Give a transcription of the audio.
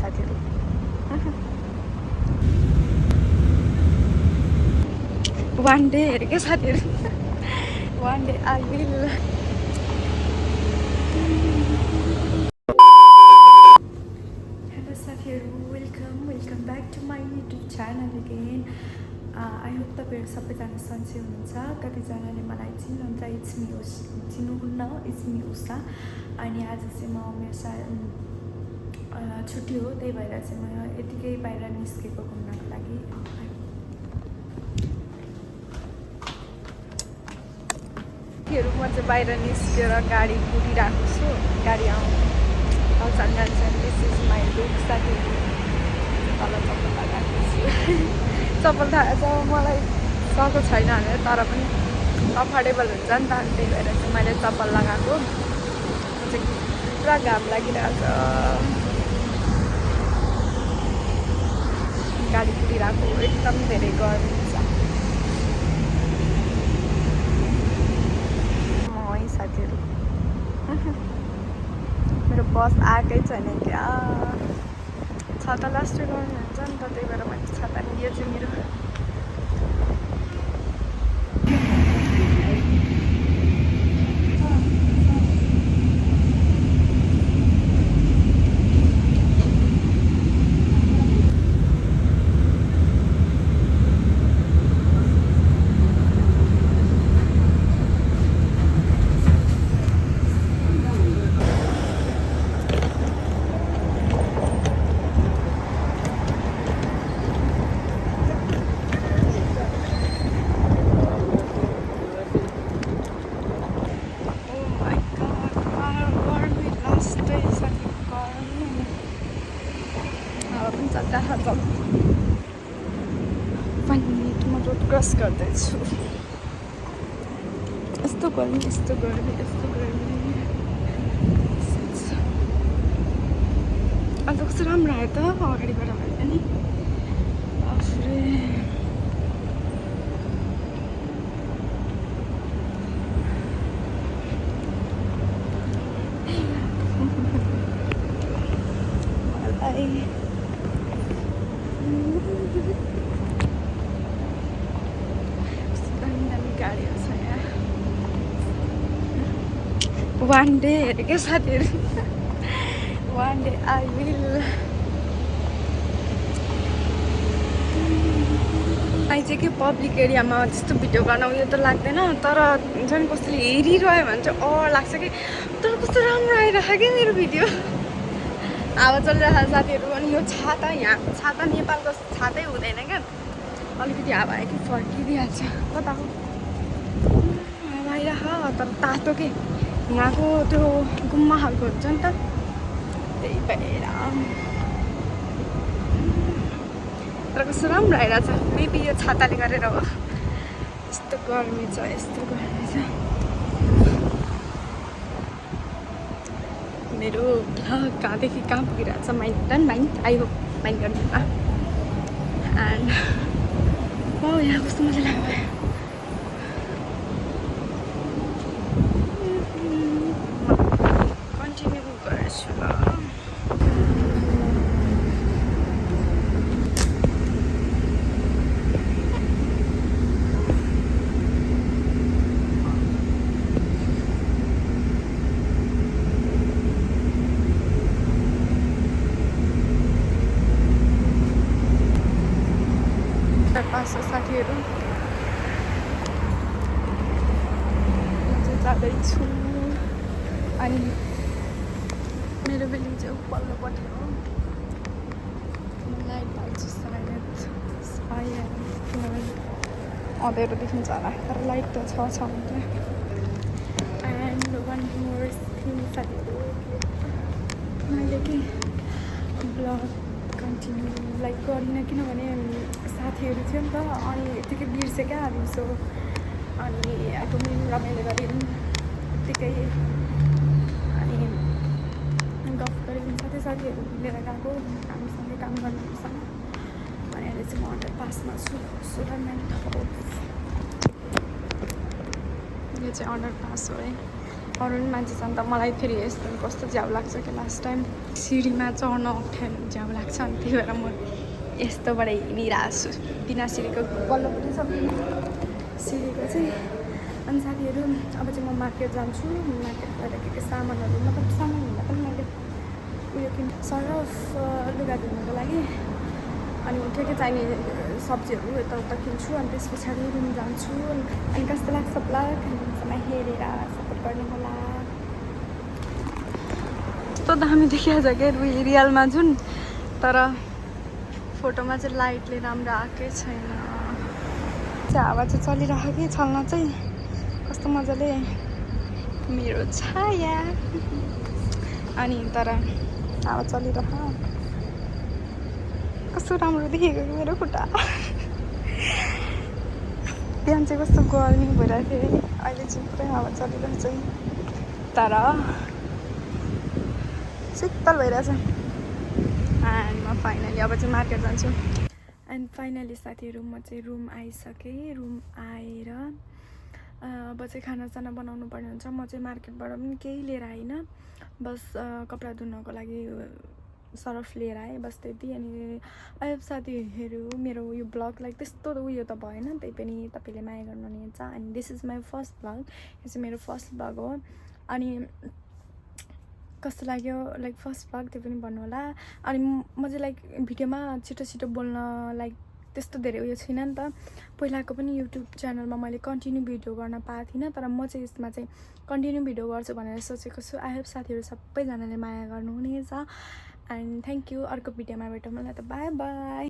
साथीहरू one day हेरे क्या साथीहरू one day I will hello साथीहरू welcome back to my YouTube channel again I hope तपाईँहरू सबैजना सन्चै हुनुहुन्छ कतिजनाले मलाई चिन्नुहुन्छ चिन्नुहुन्न इट्स मी उषा अनि आज चाहिँ म मेरो छुट्टी हो त्यही भएर चाहिँ म यतिकै बाहिर निस्केको घुम्नको लागि म चाहिँ बाहिर निस्केर गाडी कुदिरहेको छु गाडी आउँछ दिस इज माई लुक साथीहरू तल चप्पल लगाएको छु चप्पल थाहा छ मलाई सको छैन भनेर तर पनि कम्फर्टेबल हुन्छ नि त त्यही भएर चाहिँ मैले चप्पल लगाएको चाहिँ पुरा घाम लागिरहेको छ गाडी कुदिरहेको एकदम धेरै गर्मी छ साथीहरू मेरो बस आएकै छैन क्या छाता लास्टै गर्नु हुन्छ नि त त्यही भएर मैले छाता नि यो चाहिँ मेरो म रोड क्रस गर्दैछु यस्तो गर्मी अन्त कस्तो राम्रो आयो त अगाडिबाट भयो पनि वान डे हेरे क्या साथीहरू one day I will I चाहिँ के पब्लिक एरियामा त्यस्तो भिडियो गर्न उयो त लाग्दैन तर झन् कसैले हेरिरह्यो भने चाहिँ लाग्छ कि तर कस्तो राम्रो आइरहेको क्या मेरो भिडियो हावा चलिरहेको साथीहरू अनि यो छाता यहाँ छाता नेपालको छातै हुँदैन क्या अलिकति हावा आयो कि फर्किदिइहाल्छ कता हो हावा आइरह तर तातो के यहाँको त्यो गुम्मा खालको हुन्छ नि त त्यही भएर तर कस्तो राम्रो आइरहेछ मेबी यो छाताले गरेर हो यस्तो गर्मी छ मेरो कहाँदेखि कहाँ पुगिरहेको छ माइन्ड आई होप माइन्ड गर्नु एन्ड हो यहाँ कस्तो मजा लाग्यो साथीहरू जाँदैछु अनि मेरो बिल्डिङ चाहिँ पल्लोपट्टि हो लाइट पाउँछु सायद किनभने अँध्यारो देखिन्छ होला तर लाइट त छ एन्ड वान मोर थिङ साथीहरू मैले के ब्लग कन्टिन्यू लाइक गरिनँ किनभने साथीहरू थियो नि त अनि यत्तिकै बिर्सेँ क्या दिउँसो अनि घुम्यौँ रमाइलो गऱ्यौँ यत्तिकै अनि गफ गऱ्यौँ साथीहरू मिलेर गएको हामीसँगै काम गर्नेहरूसँग अनि अहिले चाहिँ म अन्डरपासमा छु सुगरमेन्ट होप यो चाहिँ अन्डरपास हो है अरू पनि मान्छे छन् त मलाई फेरि यस्तो कस्तो झ्याउ लाग्छ कि लास्ट टाइम सिँढीमा चढ्न अप्ठ्यारो झ्याउ लाग्छ अनि त्यही भएर म यस्तोबाट हिँडिरहेको छु बिना सिँढीको बल्ल पनि सक्दिनँ सिँढीको चाहिँ। अनि साथीहरू अब चाहिँ म मार्केट जान्छु मार्केट गएर के सामानहरू मतलब सामान भन्दा पनि मैले उयो सर्फ लुगा धुनुको लागि अनि के चाहिने सब्जीहरू यताउता किन्छु अनि त्यस पछाडि रुम जान्छु अनि कस्तो लाग्छ ब्लग अन्तिमसम्म हेरेर सपोर्ट गर्नु होला। कस्तो दामी देखिहाल्छ क्या रियलमा जुन तर फोटोमा चाहिँ लाइटले राम्रो आएकै छैन। हावा चाहिँ चलिरहेको कि चल्न चाहिँ कस्तो मजाले मेरो छाया अनि तर हावा चलिरह कस्तो राम्रो देखेको कि मेरो खुट्टा बिहान चाहिँ कस्तो गर्मी भइरहेको थियो अहिले चाहिँ पुरै हावा चलिरहेछ तर शीतल भइरहेछ। एन्ड म फाइनली अब चाहिँ मार्केट जान्छु एन्ड फाइनली साथीहरू म चाहिँ रुम आइसकेँ। रुम आएर अब चाहिँ खानासाना बनाउनु पर्ने हुन्छ। म चाहिँ मार्केटबाट पनि केही लिएर आइनँ बस कपडा धुनको लागि सर्फ लिएर आएँ बस त्यति। अनि अब साथीहरू मेरो यो ब्लगलाई त्यस्तो उयो त भएन त्यही पनि तपाईँले माया गर्नुहुनेछ। अनि this is my first blog यो चाहिँ मेरो फर्स्ट ब्लग हो अनि कस्तो लाग्यो लाइक फर्स्ट ब्लग त्यो पनि भन्नु होला। अनि म चाहिँ लाइक भिडियोमा छिटो छिटो बोल्न लाइक त्यस्तो धेरै उयो छैन नि त। पहिलाको पनि युट्युब च्यानलमा मैले कन्टिन्यू भिडियो गर्न पाएको थिइनँ तर म चाहिँ यसमा चाहिँ कन्टिन्यू भिडियो गर्छु भनेर सोचेको छु। आई होप साथीहरू सबैजनाले माया गर्नुहुनेछ एन्ड थ्याङ्क यू। अर्को भिडियोमा भेटौँ मलाई त बाई बाई।